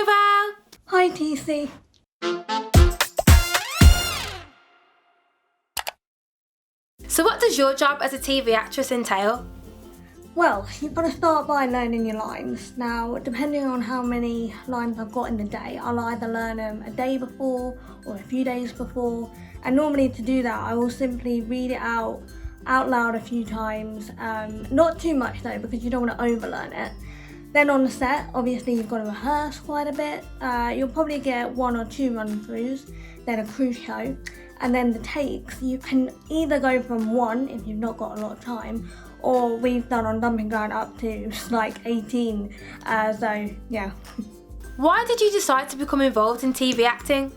Annabelle! Hi TC. So what does your job as a TV actress entail? Well, you've got to start by learning your lines. Now, depending on how many lines I've got in the day, I'll either learn them a day before or a few days before. And normally to do that, I will simply read it out loud a few times. Not too much though, because you don't want to overlearn it. Then on the set, obviously you've got to rehearse quite a bit. You'll probably get 1 or 2 run-throughs, then a crew show. And then the takes, you can either go from 1 if you've not got a lot of time, or we've done on dumping ground up to like 18, so yeah. Why did you decide to become involved in TV acting?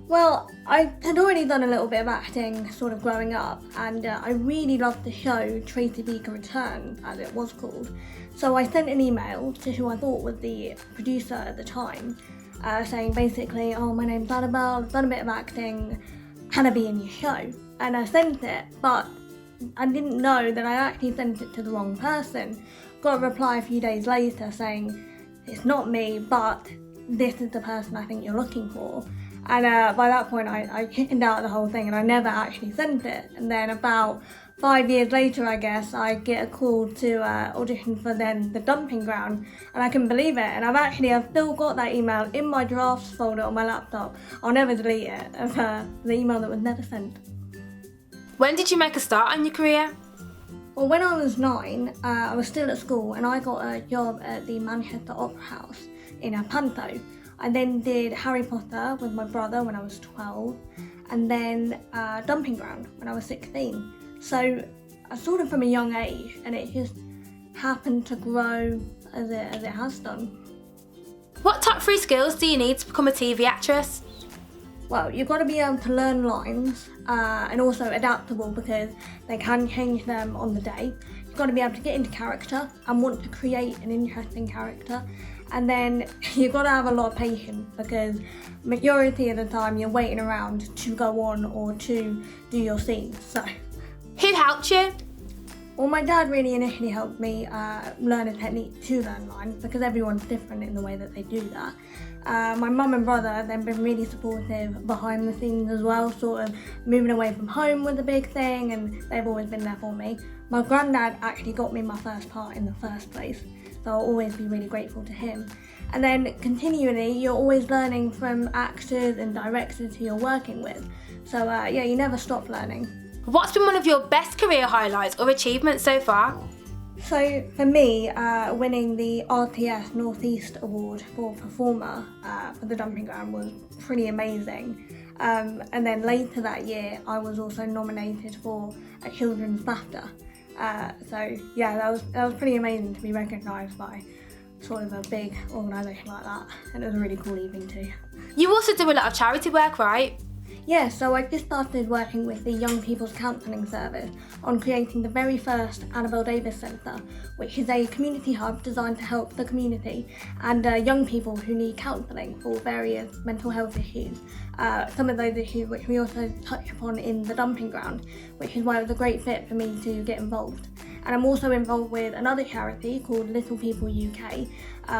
Well, I had already done a little bit of acting sort of growing up, and I really loved the show Tracy Beaker Return, as it was called. So I sent an email to who I thought was the producer at the time, saying basically, oh, my name's Annabelle, I've done a bit of acting, can I be in your show? And I sent it, but I didn't know that I actually sent it to the wrong person. Got a reply a few days later saying, it's not me, but this is the person I think you're looking for. And by that point I chickened out the whole thing and I never actually sent it. And then about 5 years later, I guess, I get a call to audition for then the dumping ground, and I couldn't believe it. And I've still got that email in my drafts folder on my laptop. I'll never delete it, of the email that was never sent. When did you make a start on your career? Well, when I was 9, I was still at school and I got a job at the Manchester Opera House in a panto. I then did Harry Potter with my brother when I was 12, and then dumping ground when I was 16. So sort of from a young age, and it just happened to grow as it has done. What top 3 skills do you need to become a TV actress? Well, you've got to be able to learn lines and also adaptable, because they can change them on the day. You've got to be able to get into character and want to create an interesting character. And then you've got to have a lot of patience, because majority of the time you're waiting around to go on or to do your scenes. So, who helped you? Well, my dad really initially helped me learn a technique to learn lines, because everyone's different in the way that they do that. My mum and brother have then been really supportive behind the scenes as well, sort of moving away from home was a big thing, and they've always been there for me. My granddad actually got me my first part in the first place, so I'll always be really grateful to him. And then continually, you're always learning from actors and directors who you're working with. So yeah, you never stop learning. What's been one of your best career highlights or achievements so far? So for me, winning the RTS Northeast Award for Performer for the dumping ground was pretty amazing. And then later that year, I was also nominated for a Children's BAFTA. So yeah, that was pretty amazing to be recognised by sort of a big organisation like that, and it was a really cool evening too. You also do a lot of charity work, right? Yeah, so I just started working with the Young People's Counselling Service on creating the very first Annabelle Davis Centre, which is a community hub designed to help the community and young people who need counselling for various mental health issues. Some of those issues which we also touch upon in the dumping ground, which is why it was a great fit for me to get involved. And I'm also involved with another charity called Little People UK,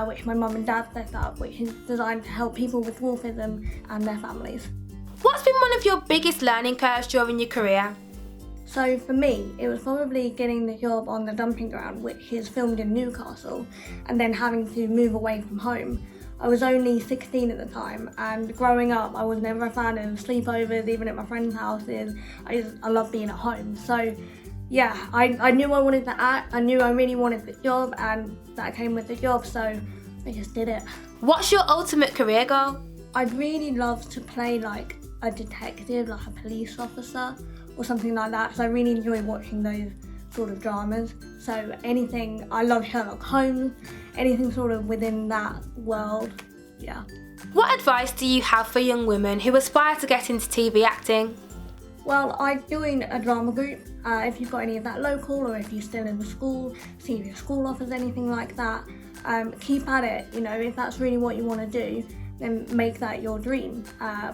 which my mum and dad set up, which is designed to help people with dwarfism and their families. What's been one of your biggest learning curves during your career? So for me, it was probably getting the job on the dumping ground, which is filmed in Newcastle, and then having to move away from home. I was only 16 at the time, and growing up, I was never a fan of sleepovers, even at my friends' houses. I love being at home. So yeah, I knew I wanted to act, I knew I really wanted the job, and that came with the job, so I just did it. What's your ultimate career goal? I'd really love to play like a detective, like a police officer or something like that, so I really enjoy watching those sort of dramas. So anything, I love Sherlock Holmes, anything sort of within that world, yeah. What advice do you have for young women who aspire to get into TV acting? Well, I joined a drama group. If you've got any of that local, or if you're still in the school, see if your school offers anything like that. Keep at it, you know, if that's really what you want to do, then make that your dream.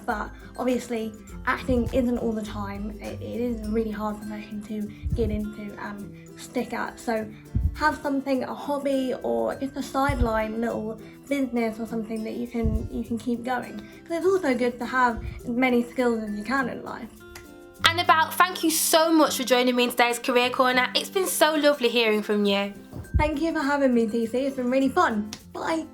But obviously, acting isn't all the time. It is a really hard profession to get into and stick at. So have something, a hobby or just a sideline little business or something that you can keep going. Because it's also good to have as many skills as you can in life. Annabelle, thank you so much for joining me in today's Career Corner. It's been so lovely hearing from you. Thank you for having me, CC. It's been really fun. Bye.